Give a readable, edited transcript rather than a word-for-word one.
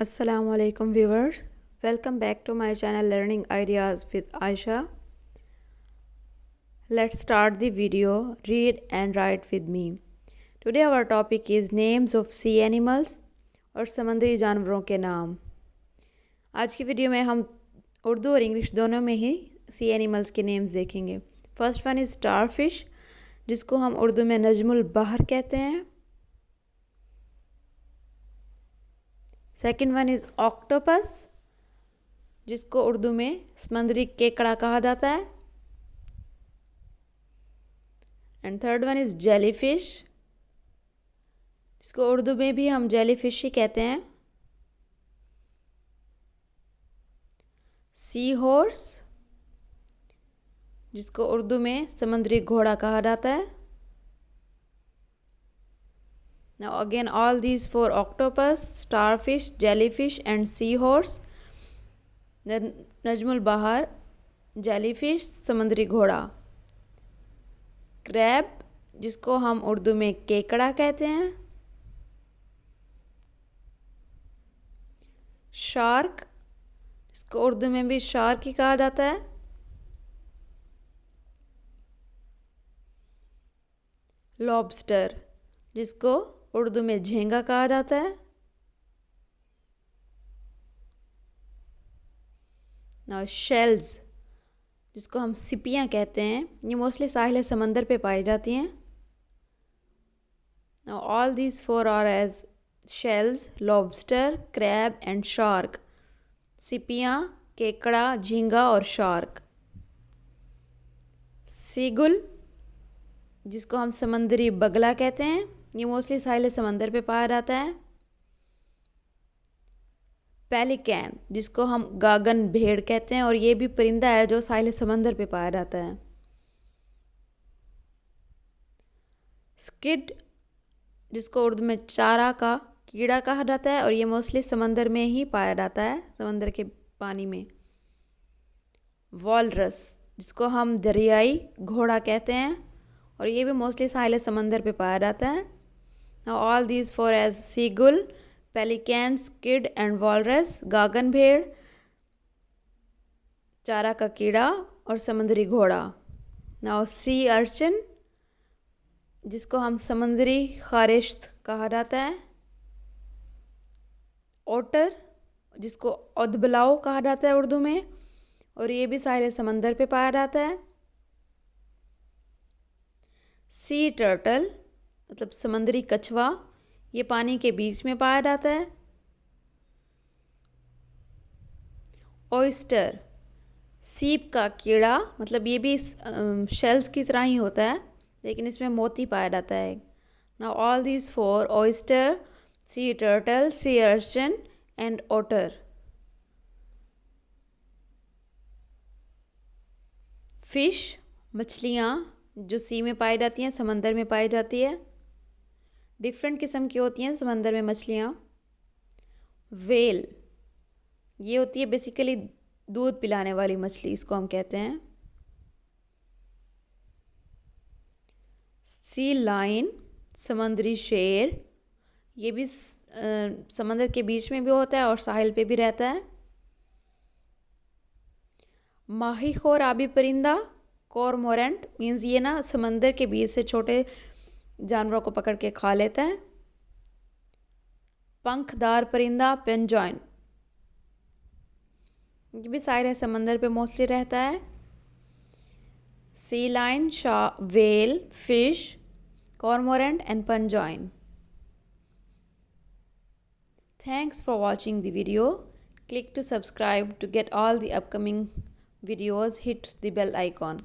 Assalamualaikum viewers, welcome back to my channel Learning Ideas with Aisha. Let's start the video. Read and write with me. Today our topic is names of sea animals और समंदरी जानवरों के नाम. आज की video में हम उर्दू और इंग्लिश दोनों में ही सी एनिमल्स के नेम्स देखेंगे. First one is star fish, जिसको हम उर्दू में नजमुल बहर कहते हैं. सेकेंड वन इज़ ऑक्टोपस, जिसको उर्दू में समंदरी केकड़ा कहा जाता है. And third one is jellyfish, जिसको उर्दू में भी हम जेलीफिश ही कहते हैं. सी हॉर्स, जिसको उर्दू में समंदरी घोड़ा कहा जाता है. Now again all these four: octopus, starfish, jellyfish and seahorse. Then Najmul बहर, जेलीफिश समंदरी घोड़ा. क्रैब, जिसको हम उर्दू में केकड़ा कहते हैं. शार्क, जिसको उर्दू में भी शार्क ही कहा जाता है. लॉबस्टर, जिसको उर्दू में झींगा कहा जाता है. ना शेल्स, जिसको हम सिपियाँ कहते हैं, ये मोस्टली साहिल समंदर पे पाई जाती हैं. ना all these four are as shells, lobster, crab and shark. सिपियाँ, केकड़ा, झींगा और शार्क. सीगुल, जिसको हम समंदरी बगला कहते हैं, ये मोस्टली साहिल समंदर पे पाया जाता है. पेलिकैन, जिसको हम गागन भेड़ कहते हैं और ये भी परिंदा है जो साहिल समंदर पे पाया जाता है. स्किड, जिसको उर्दू में चारा का कीड़ा कहा जाता है और ये मोस्टली समंदर में ही पाया जाता है, समंदर के पानी में. वॉलरस, जिसको हम दरियाई घोड़ा कहते हैं और ये भी मोस्टली साहिल समंदर पे पाया जाता है. Now all these four as seagull, pelican, squid and walrus, गागन भेड़, चारा का कीड़ा और समंदरी घोड़ा. Now sea urchin, जिसको हम समंदरी खारिश कहा जाता है. ओटर, जिसको औदबलाओ कहा जाता है उर्दू में और ये भी साहिल समंदर पे पाया जाता है. सी टर्टल, मतलब समंदरी कछुआ, ये पानी के बीच में पाया जाता है. ऑयस्टर, सीप का कीड़ा, मतलब ये भी शेल्स की तरह ही होता है लेकिन इसमें मोती पाया जाता है. Now all these four: oyster, sea turtle, sea urchin and otter. Fish, मछलियाँ जो सी में पाई जाती हैं, समंदर में पाई जाती है. डिफरेंट किस्म की होती हैं समंदर में मछलियाँ. वेल, ये होती है बेसिकली दूध पिलाने वाली मछली, इसको हम कहते हैं. सी लाइन, समंदरी शेर, ये भी समंदर के बीच में भी होता है और साहिल पे भी रहता है. माहीखोर आबी परिंदा, कॉरमोरेंट, मीन्स ये ना समंदर के बीच से छोटे जानवरों को पकड़ के खा लेता है. पंखदार परिंदा, पेंजॉइन, ये भी साहिल समंदर पे मोस्टली रहता है. Sea lion, whale, fish, cormorant and penguin. Thanks for watching the video. Click to subscribe to get all the upcoming videos. Hit the bell icon.